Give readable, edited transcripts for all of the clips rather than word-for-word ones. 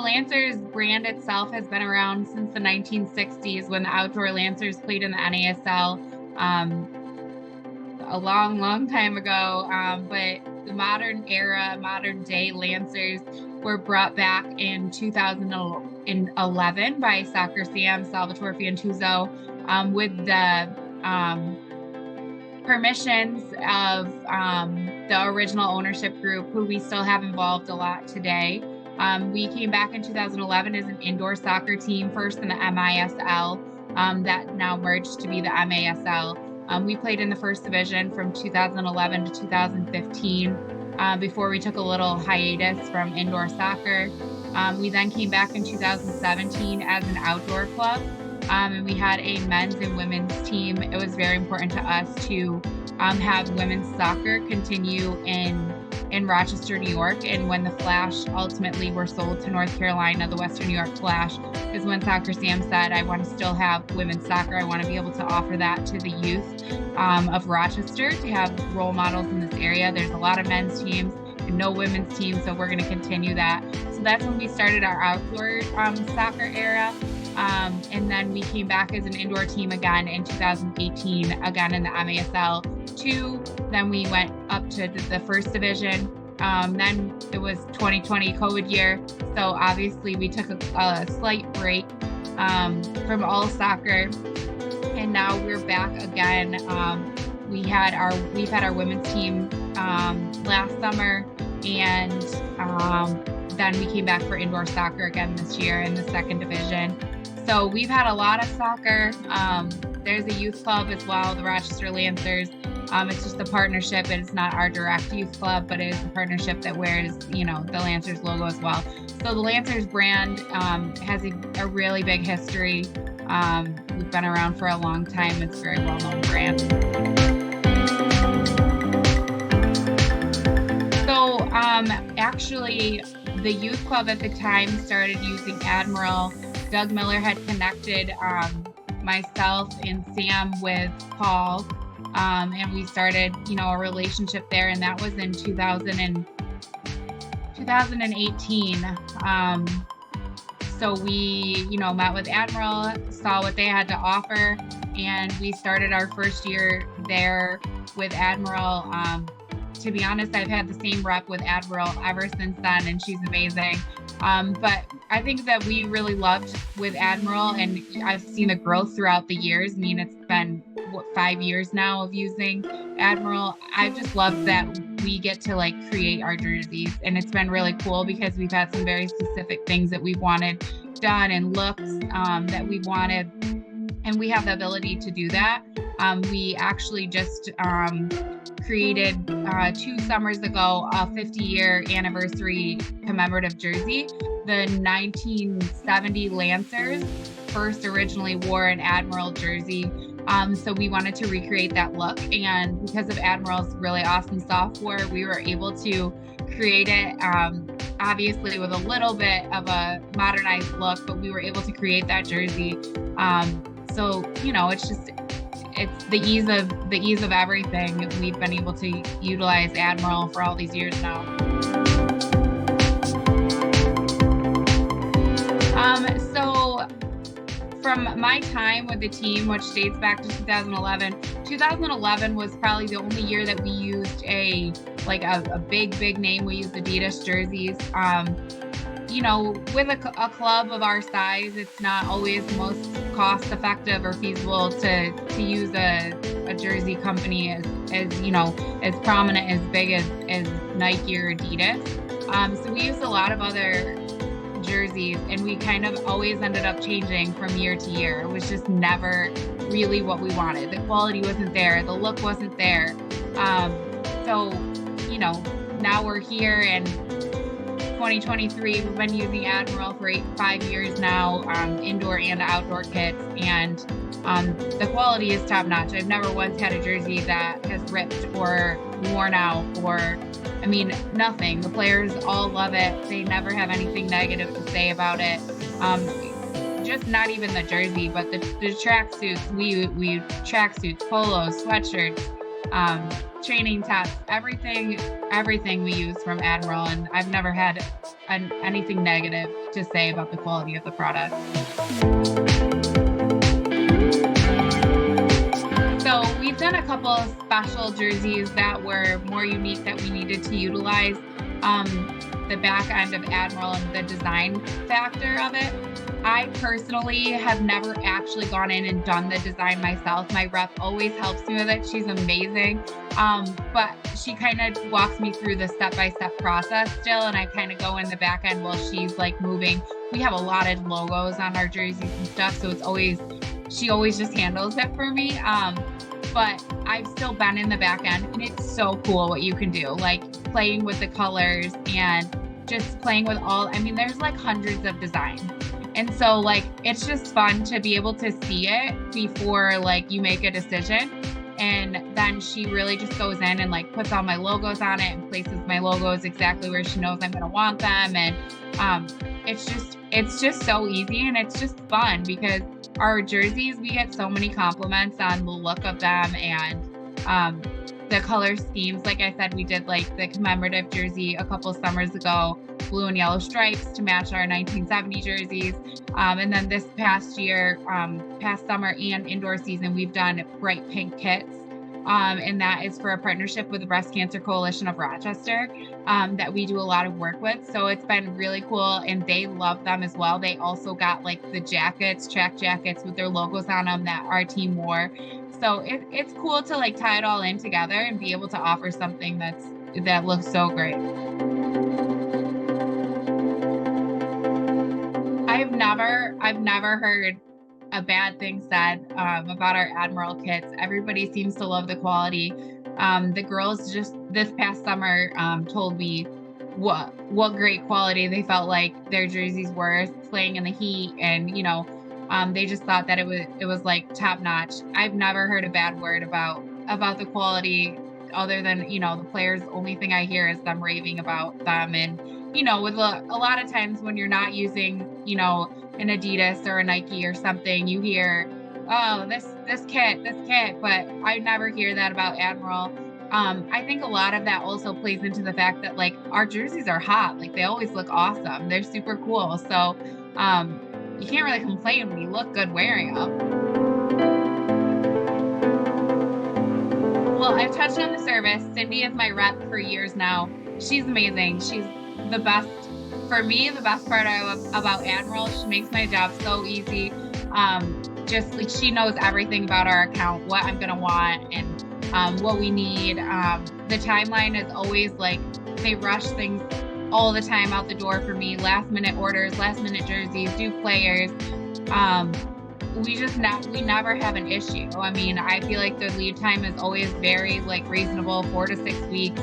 Lancers brand itself has been around since the 1960s when the outdoor Lancers played in the NASL. A long, long time ago. But the modern day Lancers were brought back in 2011 by Soccer Sam Salvatore Fiantuso with the permissions of the original ownership group, who we still have involved a lot today. We came back in 2011 as an indoor soccer team, first in the MISL, that now merged to be the MASL. We played in the first division from 2011 to 2015 before we took a little hiatus from indoor soccer. We then came back in 2017 as an outdoor club, and we had a men's and women's team. It was very important to us to have women's soccer continue in Rochester, New York. And when the Flash ultimately were sold to North Carolina, the Western New York Flash, is when Soccer Sam said, I want to still have women's soccer. I want to be able to offer that to the youth of Rochester, to have role models in this area. There's a lot of men's teams and no women's teams, so we're going to continue that. So that's when we started our outdoor soccer era. And then we came back as an indoor team again in 2018, again in the MASL 2. Then we went up to the first division. Then it was 2020 COVID year. So obviously we took a slight break from all soccer. And now we're back again. We've had our women's team last summer, and then we came back for indoor soccer again this year in the second division. So we've had a lot of soccer. There's a youth club as well, the Rochester Lancers. It's just a partnership, and it's not our direct youth club, but it is a partnership that wears, the Lancers logo as well. So the Lancers brand has a really big history. We've been around for a long time. It's a very well-known brand. So actually, the youth club at the time started using Admiral. Doug Miller had connected myself and Sam with Paul, and we started, a relationship there, and that was in 2018. So we, met with Admiral, saw what they had to offer, and we started our first year there with Admiral. To be honest, I've had the same rep with Admiral ever since then, and she's amazing. But I think that we really loved with Admiral, and I've seen the growth throughout the years. I mean, it's been 5 years now of using Admiral. I just love that we get to create our jerseys, and it's been really cool because we've had some very specific things that we've wanted done and looks that we wanted, and we have the ability to do that. We actually just created 2 summers ago a 50-year anniversary commemorative jersey. The 1970 Lancers first originally wore an Admiral jersey. So we wanted to recreate that look, and because of Admiral's really awesome software, we were able to create it, obviously with a little bit of a modernized look, but we were able to create that jersey. So, it's the ease of everything. We've been able to utilize Admiral for all these years now. So from my time with the team, which dates back to 2011 was probably the only year that we used a big name. We used Adidas jerseys. With a club of our size, it's not always the most cost effective or feasible to use a jersey company as prominent, as big as Nike or Adidas. So we used a lot of other jerseys, and we kind of always ended up changing from year to year. It was just never really what we wanted. The quality wasn't there. The look wasn't there. So now we're here, and 2023, we've been using Admiral for 5 years now, indoor and outdoor kits, and the quality is top notch. I've never once had a jersey that has ripped or worn out nothing. The players all love it. They never have anything negative to say about it. Just not even the jersey, but the tracksuits. We tracksuits, polos, sweatshirts. training tests, everything we use from Admiral, and I've never had anything negative to say about the quality of the product. So we've done a couple of special jerseys that were more unique that we needed to utilize the back end of Admiral and the design factor of it. I personally have never actually gone in and done the design myself. My rep always helps me with it. She's amazing. But she kind of walks me through the step-by-step process still, and I kind of go in the back end while she's like moving. We have a lot of logos on our jerseys and stuff, so she always just handles it for me. But I've still been in the back end, and it's so cool what you can do, like playing with the colors and just playing with there's like hundreds of designs. And so like, it's just fun to be able to see it before like you make a decision. And then she really just goes in and like puts all my logos on it and places my logos exactly where she knows I'm going to want them. And it's just so easy, and it's just fun because our jerseys, we get so many compliments on the look of them and the color schemes. Like I said, we did like the commemorative jersey a couple summers ago, blue and yellow stripes to match our 1970 jerseys. And then this past year, past summer and indoor season, we've done bright pink kits. And that is for a partnership with the Breast Cancer Coalition of Rochester that we do a lot of work with. So it's been really cool, and they love them as well. They also got like the jackets, track jackets with their logos on them that our team wore. So it's cool to like tie it all in together and be able to offer something that looks so great. I've never heard a bad thing said about our Admiral kits. Everybody seems to love the quality. The girls just this past summer told me what great quality they felt like their jerseys were playing in the heat, and they just thought that it was like top notch. I've never heard a bad word about the quality, other than the players. The only thing I hear is them raving about them. And with a lot of times when you're not using an Adidas or a Nike or something, you hear, oh, this kit, but I never hear that about Admiral. I think a lot of that also plays into the fact that like our jerseys are hot, like they always look awesome. They're super cool. So you can't really complain when you look good wearing them. Well, I've touched on the service. Cindy is my rep for years now. She's amazing. She's the best. For me, the best part about Admiral, she makes my job so easy. Just like she knows everything about our account, what I'm gonna want, and what we need. The timeline is always like they rush things all the time out the door for me. Last minute orders, last minute jerseys, new players. We never have an issue. I mean, I feel like the lead time is always very like reasonable, 4 to 6 weeks.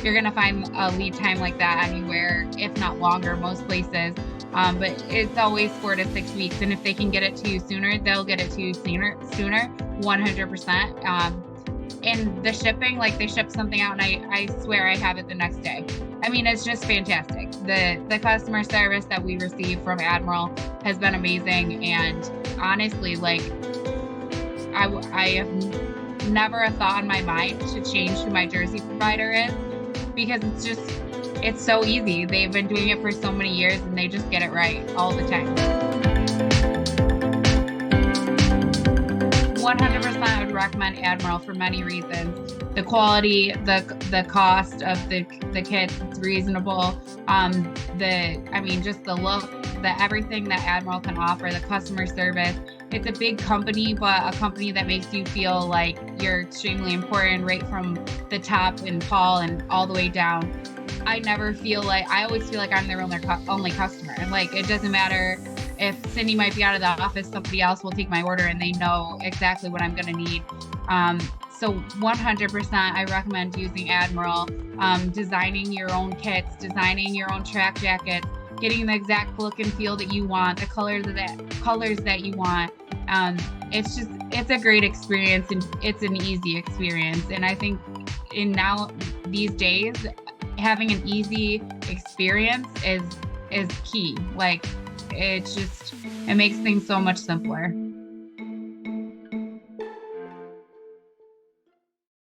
You're gonna find a lead time like that anywhere, if not longer, most places. But it's always 4 to 6 weeks. And if they can get it to you sooner, they'll get it to you sooner, 100%. And the shipping, like they ship something out and I swear I have it the next day. I mean, it's just fantastic. The customer service that we receive from Admiral has been amazing. And honestly, like I have never a thought in my mind to change who my jersey provider is, because it's so easy. They've been doing it for so many years and they just get it right all the time. 100% I would recommend Admiral for many reasons. The quality, the cost of the kits, it's reasonable. Just the look, the everything that Admiral can offer, the customer service. It's a big company, but a company that makes you feel like you're extremely important, right from the top and tall and all the way down. I always feel like I'm their only customer. Like, it doesn't matter if Cindy might be out of the office, somebody else will take my order and they know exactly what I'm going to need. So 100% I recommend using Admiral, designing your own kits, designing your own track jackets, getting the exact look and feel that you want, the colors that you want. It's a great experience, and it's an easy experience. And I think these days, having an easy experience is key. Like, it makes things so much simpler.